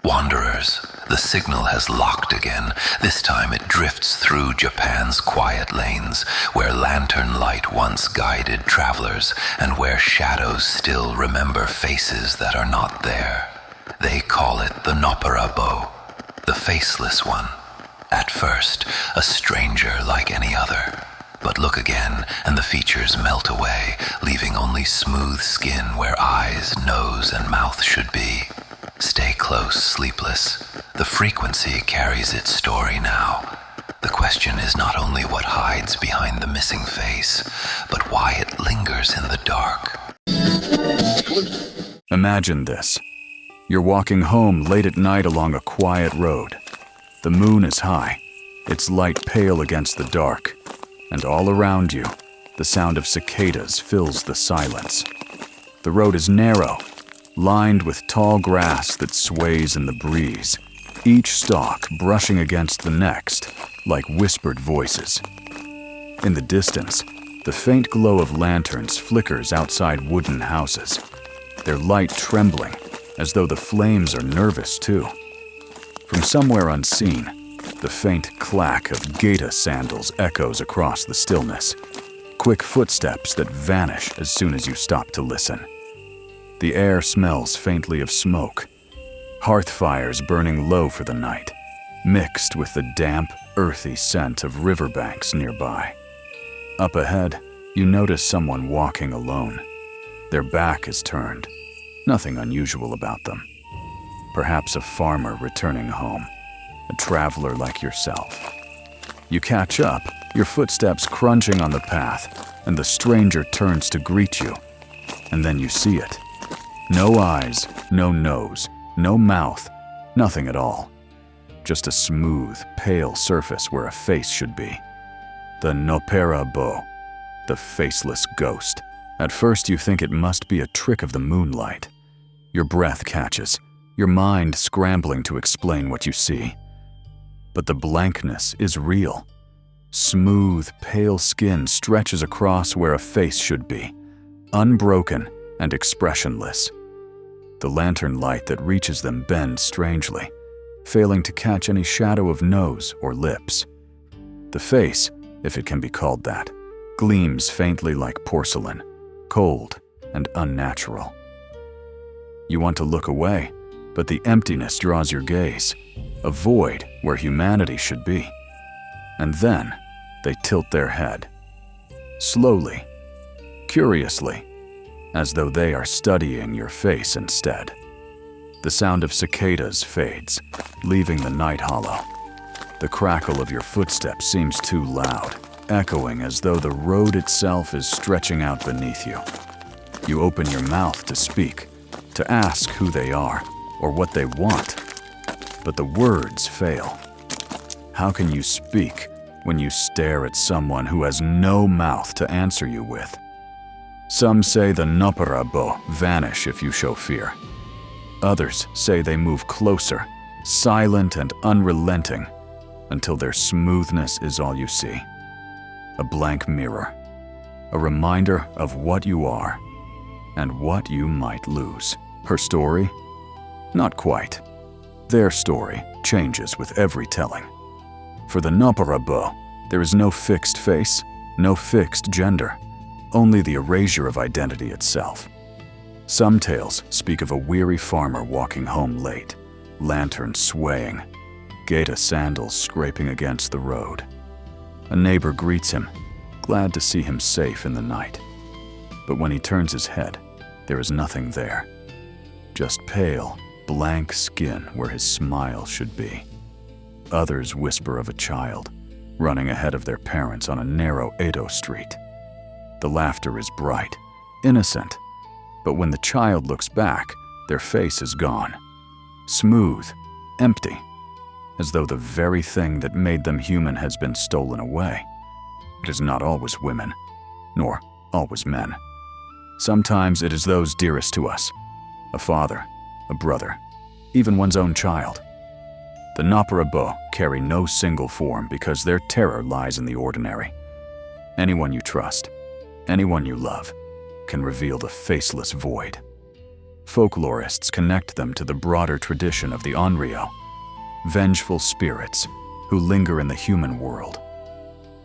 Wanderers, the signal has locked again. This time it drifts through Japan's quiet lanes, where lantern light once guided travelers, and where shadows still remember faces that are not there. They call it the Noppera-bō, the faceless one. At first, a stranger like any other. But look again, and the features melt away, leaving only smooth skin where eyes, nose, and mouth should be. Stay close, sleepless. The frequency carries its story now. The question is not only what hides behind the missing face, but why it lingers in the dark. Imagine this. You're walking home late at night along a quiet road. The moon is high, its light pale against the dark, and all around you, the sound of cicadas fills the silence. The road is narrow, lined with tall grass that sways in the breeze, each stalk brushing against the next like whispered voices. In the distance, the faint glow of lanterns flickers outside wooden houses, their light trembling as though the flames are nervous too. From somewhere unseen, the faint clack of geta sandals echoes across the stillness, quick footsteps that vanish as soon as you stop to listen. The air smells faintly of smoke, hearth fires burning low for the night, mixed with the damp, earthy scent of riverbanks nearby. Up ahead, you notice someone walking alone. Their back is turned, nothing unusual about them. Perhaps a farmer returning home, a traveler like yourself. You catch up, your footsteps crunching on the path, and the stranger turns to greet you. And then you see it. No eyes, no nose, no mouth, nothing at all. Just a smooth, pale surface where a face should be. The Noppera-bō, the faceless ghost. At first you think it must be a trick of the moonlight. Your breath catches, your mind scrambling to explain what you see. But the blankness is real. Smooth, pale skin stretches across where a face should be, unbroken and expressionless. The lantern light that reaches them bends strangely, failing to catch any shadow of nose or lips. The face, if it can be called that, gleams faintly like porcelain, cold and unnatural. You want to look away, but the emptiness draws your gaze, a void where humanity should be. And then they tilt their head, slowly, curiously, as though they are studying your face instead. The sound of cicadas fades, leaving the night hollow. The crackle of your footsteps seems too loud, echoing as though the road itself is stretching out beneath you. You open your mouth to speak, to ask who they are or what they want, but the words fail. How can you speak when you stare at someone who has no mouth to answer you with? Some say the Nopperabo vanish if you show fear. Others say they move closer, silent and unrelenting, until their smoothness is all you see. A blank mirror, a reminder of what you are and what you might lose. Her story? Not quite. Their story changes with every telling. For the Nopperabo, there is no fixed face, no fixed gender, only the erasure of identity itself. Some tales speak of a weary farmer walking home late, lanterns swaying, geta sandals scraping against the road. A neighbor greets him, glad to see him safe in the night. But when he turns his head, there is nothing there. Just pale, blank skin where his smile should be. Others whisper of a child, running ahead of their parents on a narrow Edo street. The laughter is bright, innocent, but when the child looks back, their face is gone. Smooth, empty, as though the very thing that made them human has been stolen away. It is not always women, nor always men. Sometimes it is those dearest to us, a father, a brother, even one's own child. The Nopperabo carry no single form because their terror lies in the ordinary. Anyone you trust, anyone you love, can reveal the faceless void. Folklorists connect them to the broader tradition of the Onryo, vengeful spirits who linger in the human world.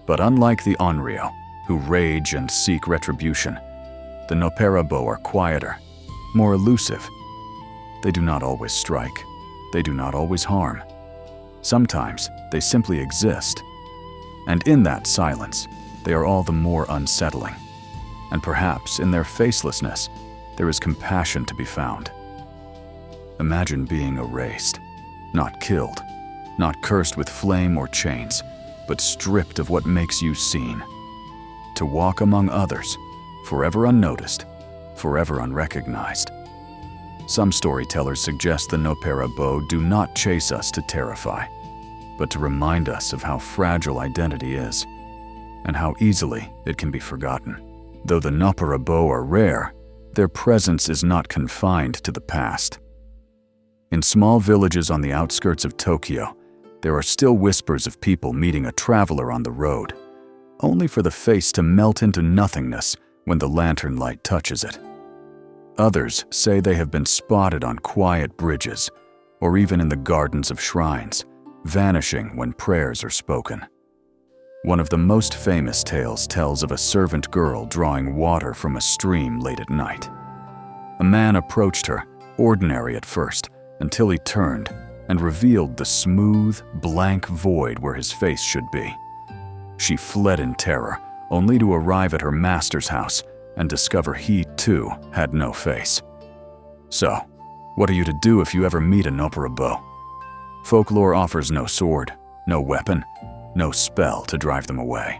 But unlike the Onryo, who rage and seek retribution, the Noppera-bō are quieter, more elusive. They do not always strike. They do not always harm. Sometimes they simply exist. And in that silence, they are all the more unsettling. And perhaps in their facelessness, there is compassion to be found. Imagine being erased, not killed, not cursed with flame or chains, but stripped of what makes you seen. To walk among others, forever unnoticed, forever unrecognized. Some storytellers suggest the Noppera-bō do not chase us to terrify, but to remind us of how fragile identity is, and how easily it can be forgotten. Though the Nopperabo are rare, their presence is not confined to the past. In small villages on the outskirts of Tokyo, there are still whispers of people meeting a traveler on the road, only for the face to melt into nothingness when the lantern light touches it. Others say they have been spotted on quiet bridges, or even in the gardens of shrines, vanishing when prayers are spoken. One of the most famous tales tells of a servant girl drawing water from a stream late at night. A man approached her, ordinary at first, until he turned and revealed the smooth, blank void where his face should be. She fled in terror, only to arrive at her master's house and discover he, too, had no face. So, what are you to do if you ever meet a Nopperabo? Folklore offers no sword, no weapon, no spell to drive them away.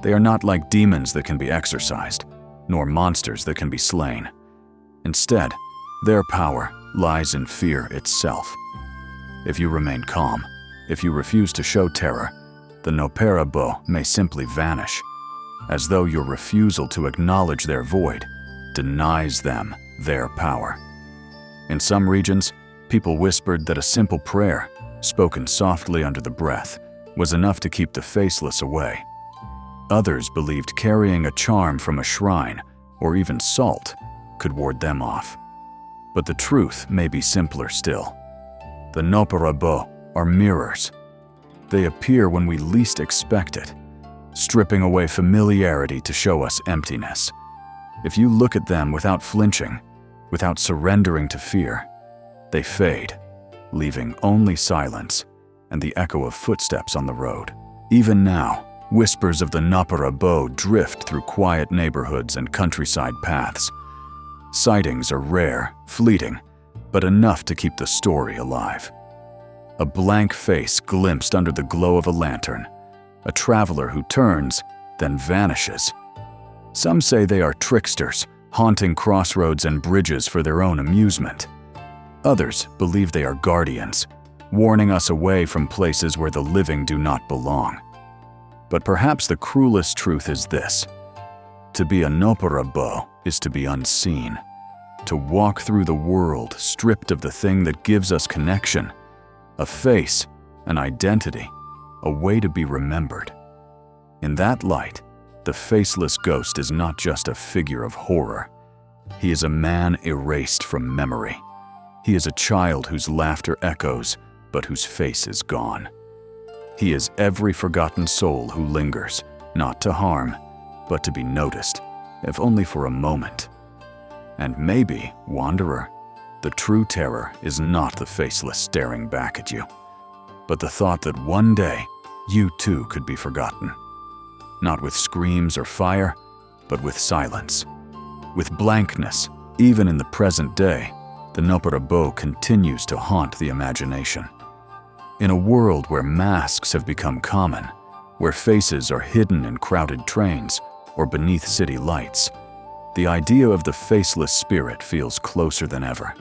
They are not like demons that can be exorcised, nor monsters that can be slain. Instead, their power lies in fear itself. If you remain calm, if you refuse to show terror, the Nopperabo may simply vanish, as though your refusal to acknowledge their void denies them their power. In some regions, people whispered that a simple prayer, spoken softly under the breath, was enough to keep the faceless away. Others believed carrying a charm from a shrine, or even salt, could ward them off. But the truth may be simpler still. The Nopperabo are mirrors. They appear when we least expect it, stripping away familiarity to show us emptiness. If you look at them without flinching, without surrendering to fear, they fade, leaving only silence and the echo of footsteps on the road. Even now, whispers of the Nopperabo drift through quiet neighborhoods and countryside paths. Sightings are rare, fleeting, but enough to keep the story alive. A blank face glimpsed under the glow of a lantern, a traveler who turns, then vanishes. Some say they are tricksters, haunting crossroads and bridges for their own amusement. Others believe they are guardians, warning us away from places where the living do not belong. But perhaps the cruelest truth is this: to be a Nopperabo is to be unseen, to walk through the world stripped of the thing that gives us connection, a face, an identity, a way to be remembered. In that light, the faceless ghost is not just a figure of horror. He is a man erased from memory. He is a child whose laughter echoes, but whose face is gone. He is every forgotten soul who lingers, not to harm, but to be noticed, if only for a moment. And maybe, wanderer, the true terror is not the faceless staring back at you, but the thought that one day you too could be forgotten. Not with screams or fire, but with silence. With blankness, even in the present day, the Nopperabo continues to haunt the imagination. In a world where masks have become common, where faces are hidden in crowded trains or beneath city lights, the idea of the faceless spirit feels closer than ever.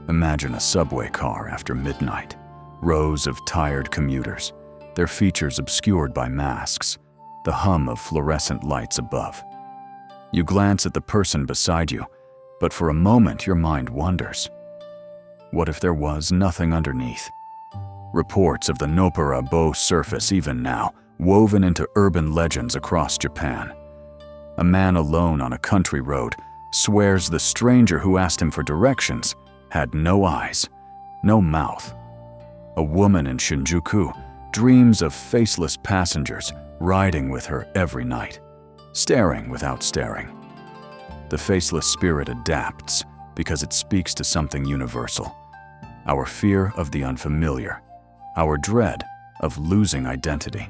Imagine a subway car after midnight, rows of tired commuters, their features obscured by masks, the hum of fluorescent lights above. You glance at the person beside you, but for a moment your mind wanders. What if there was nothing underneath? Reports of the Nopperabo surface even now, woven into urban legends across Japan. A man alone on a country road, swears the stranger who asked him for directions had no eyes, no mouth. A woman in Shinjuku dreams of faceless passengers riding with her every night, staring without staring. The faceless spirit adapts because it speaks to something universal: our fear of the unfamiliar, our dread of losing identity.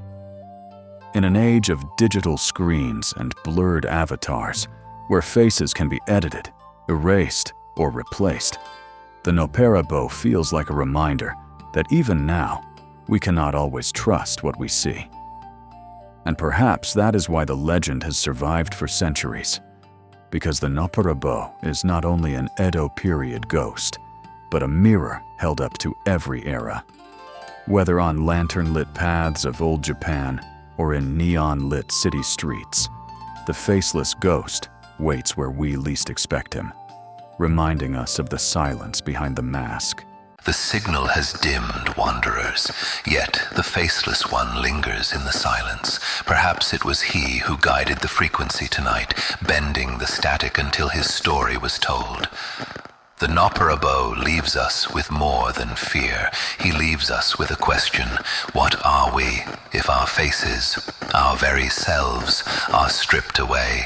In an age of digital screens and blurred avatars, where faces can be edited, erased, or replaced, the Noppera-bō feels like a reminder that even now, we cannot always trust what we see. And perhaps that is why the legend has survived for centuries, because the Nopperabo is not only an Edo period ghost, but a mirror held up to every era. Whether on lantern-lit paths of old Japan or in neon-lit city streets, the faceless ghost waits where we least expect him, reminding us of the silence behind the mask. The signal has dimmed wanderers, yet the faceless one lingers in the silence. Perhaps it was he who guided the frequency tonight, bending the static until his story was told. The Nopperabo leaves us with more than fear. He leaves us with a question: what are we if our faces, our very selves, are stripped away?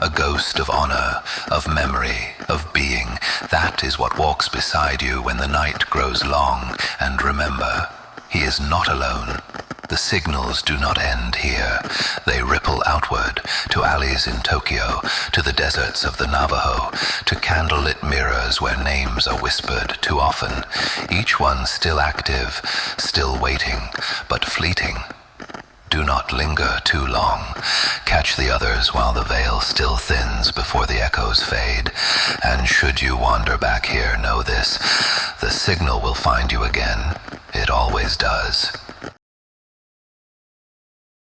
A ghost of honor, of memory, of being. That is what walks beside you when the night grows long. And remember, he is not alone. The signals do not end here. They ripple outward, to alleys in Tokyo, to the deserts of the Navajo, to candlelit mirrors where names are whispered too often. Each one still active, still waiting, but fleeting. Do not linger too long. Catch the others while the veil still thins before the echoes fade. And should you wander back here, know this: the signal will find you again. It always does.